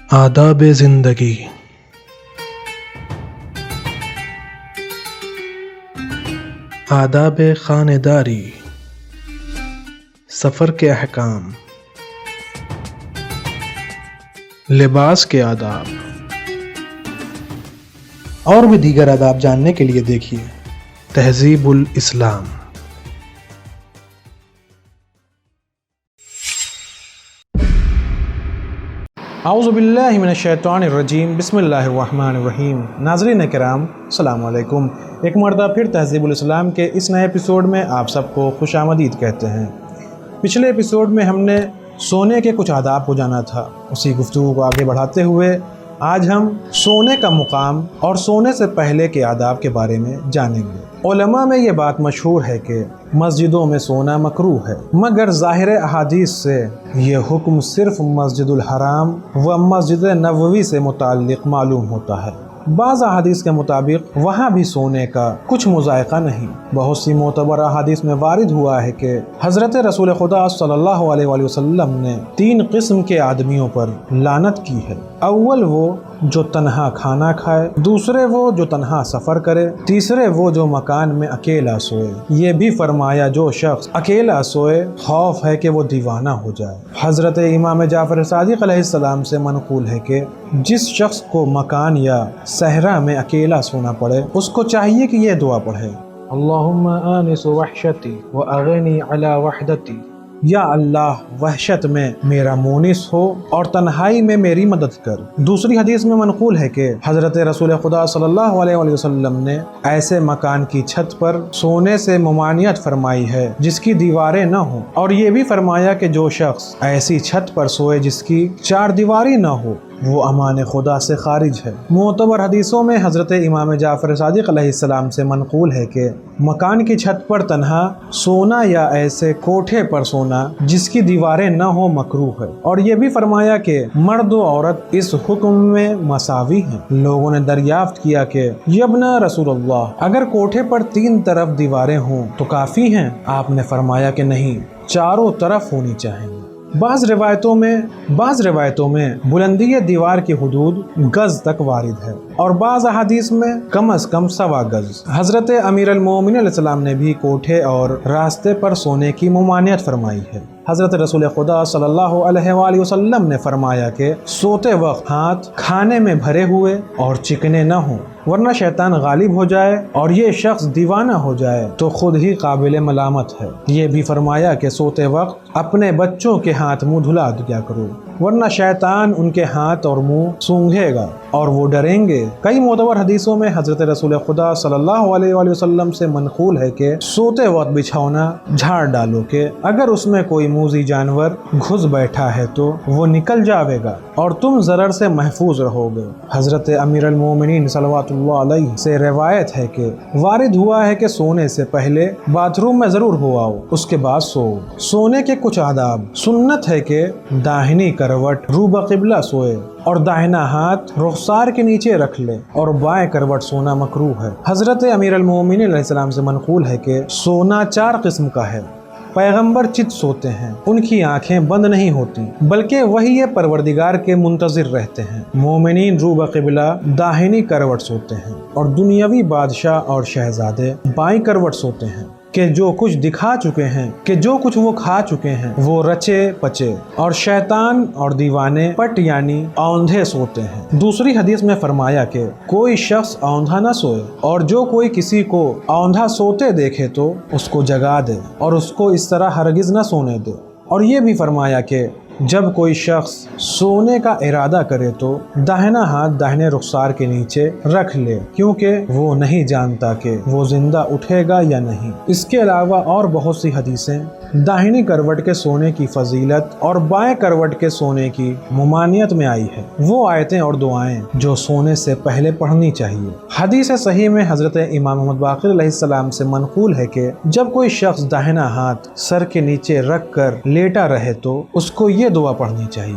آداب زندگی۔ آداب خانیداری، سفر کے احکام، لباس کے آداب اور بھی دیگر آداب جاننے کے لیے دیکھیے تہذیب الاسلام۔ اعوذ باللہ من الشیطان الرجیم، بسم اللہ الرحمن الرحیم۔ ناظرین کرام، السلام علیکم۔ ایک مرتبہ پھر تہذیب الاسلام کے اس نئے ایپیسوڈ میں آپ سب کو خوش آمدید کہتے ہیں۔ پچھلے ایپیسوڈ میں ہم نے سونے کے کچھ آداب کو جانا تھا، اسی گفتگو کو آگے بڑھاتے ہوئے آج ہم سونے کا مقام اور سونے سے پہلے کے آداب کے بارے میں جانیں گے۔ علماء میں یہ بات مشہور ہے کہ مسجدوں میں سونا مکروہ ہے، مگر ظاہر احادیث سے یہ حکم صرف مسجد الحرام و مسجد نبوی سے متعلق معلوم ہوتا ہے۔ بعض احادیث کے مطابق وہاں بھی سونے کا کچھ مذائقہ نہیں۔ بہت سی معتبر احادیث میں وارد ہوا ہے کہ حضرت رسول خدا صلی اللہ علیہ وآلہ وسلم نے 3 قسم کے آدمیوں پر لعنت کی ہے۔ اول وہ جو تنہا کھانا کھائے، دوسرے وہ جو تنہا سفر کرے، تیسرے وہ جو مکان میں اکیلا سوئے۔ یہ بھی فرمایا جو شخص اکیلا سوئے خوف ہے کہ وہ دیوانہ ہو جائے۔ حضرت امام جعفر صادق علیہ السلام سے منقول ہے کہ جس شخص کو مکان یا صحرا میں اکیلا سونا پڑے اس کو چاہیے کہ یہ دعا پڑھے: اللہم آنس وحشتی واغنی علی وحدتی، یا اللہ وحشت میں میرا مونس ہو اور تنہائی میں میری مدد کر۔ دوسری حدیث میں منقول ہے کہ حضرت رسول خدا صلی اللہ علیہ وآلہ وسلم نے ایسے مکان کی چھت پر سونے سے ممانعت فرمائی ہے جس کی دیواریں نہ ہوں، اور یہ بھی فرمایا کہ جو شخص ایسی چھت پر سوئے جس کی 4 دیواری نہ ہو وہ امان خدا سے خارج ہے۔ معتبر حدیثوں میں حضرت امام جعفر صادق علیہ السلام سے منقول ہے کہ مکان کی چھت پر تنہا سونا یا ایسے کوٹھے پر سونا جس کی دیواریں نہ ہو مکروہ ہے، اور یہ بھی فرمایا کہ مرد و عورت اس حکم میں مساوی ہیں۔ لوگوں نے دریافت کیا کہ یبنا رسول اللہ، اگر کوٹھے پر 3 طرف دیواریں ہوں تو کافی ہیں؟ آپ نے فرمایا کہ نہیں، چاروں طرف ہونی چاہیے۔ بعض روایتوں میں بلندی دیوار کی حدود گز تک وارد ہے، اور بعض احادیث میں کم از کم 1.25 گز۔ حضرت امیر المومنین علیہ السلام نے بھی کوٹھے اور راستے پر سونے کی ممانعت فرمائی ہے۔ حضرت رسول خدا صلی اللہ علیہ وآلہ وسلم نے فرمایا کہ سوتے وقت ہاتھ کھانے میں بھرے ہوئے اور چکنے نہ ہوں، ورنہ شیطان غالب ہو جائے اور یہ شخص دیوانہ ہو جائے تو خود ہی قابل ملامت ہے۔ یہ بھی فرمایا کہ سوتے وقت اپنے بچوں کے ہاتھ منہ دھلا دیا کرو، ورنہ شیطان ان کے ہاتھ اور منہ سونگھے گا اور وہ ڈریں گے۔ کئی معتبر حدیثوں میں حضرت رسول خدا صلی اللہ علیہ وآلہ وسلم سے منقول ہے کہ سوتے وقت بچھونا جھاڑ ڈالو کہ اگر اس میں کوئی موذی جانور گھس بیٹھا ہے تو وہ نکل جاوے گا اور تم ضرر سے محفوظ رہو گے۔ حضرت امیر المومنین صلوات اللہ علیہ سے روایت ہے کہ وارد ہوا ہے کہ سونے سے پہلے باتھ روم میں ضرور ہو آؤ، اس کے بعد سو۔ سونے کے کچھ آداب: سنت ہے کہ داہنی کروٹ رو بقبلہ سوئے اور داہنا ہاتھ رخسار کے نیچے رکھ لے، اور بائیں کروٹ سونا مکروہ ہے۔ حضرت امیر المومنین علیہ السلام سے منقول ہے کہ سونا 4 قسم کا ہے۔ پیغمبر چت سوتے ہیں، ان کی آنکھیں بند نہیں ہوتی بلکہ وہی پروردگار کے منتظر رہتے ہیں۔ مومنین رو بقبلہ داہنی کروٹ سوتے ہیں، اور دنیاوی بادشاہ اور شہزادے بائیں کروٹ سوتے ہیں کہ جو کچھ وہ کھا چکے ہیں وہ رچے پچے، اور شیطان اور دیوانے پٹ یعنی اوندھے سوتے ہیں۔ دوسری حدیث میں فرمایا کہ کوئی شخص اوندھا نہ سوئے، اور جو کوئی کسی کو اوندھا سوتے دیکھے تو اس کو جگا دے اور اس کو اس طرح ہرگز نہ سونے دے۔ اور یہ بھی فرمایا کہ جب کوئی شخص سونے کا ارادہ کرے تو داہنا ہاتھ داہنے رخسار کے نیچے رکھ لے، کیونکہ وہ نہیں جانتا کہ وہ زندہ اٹھے گا یا نہیں۔ اس کے علاوہ اور بہت سی حدیثیں داہنی کروٹ کے سونے کی فضیلت اور بائیں کروٹ کے سونے کی ممانعت میں آئی ہے، وہ آیتیں اور دعائیں جو سونے سے پہلے پڑھنی چاہیے۔ حدیث صحیح میں حضرت امام محمد باقر علیہ السلام سے منقول ہے کہ جب کوئی شخص داہنا ہاتھ سر کے نیچے رکھ کر لیٹا رہے تو اس کو یہ دعا پڑھنی چاہیے: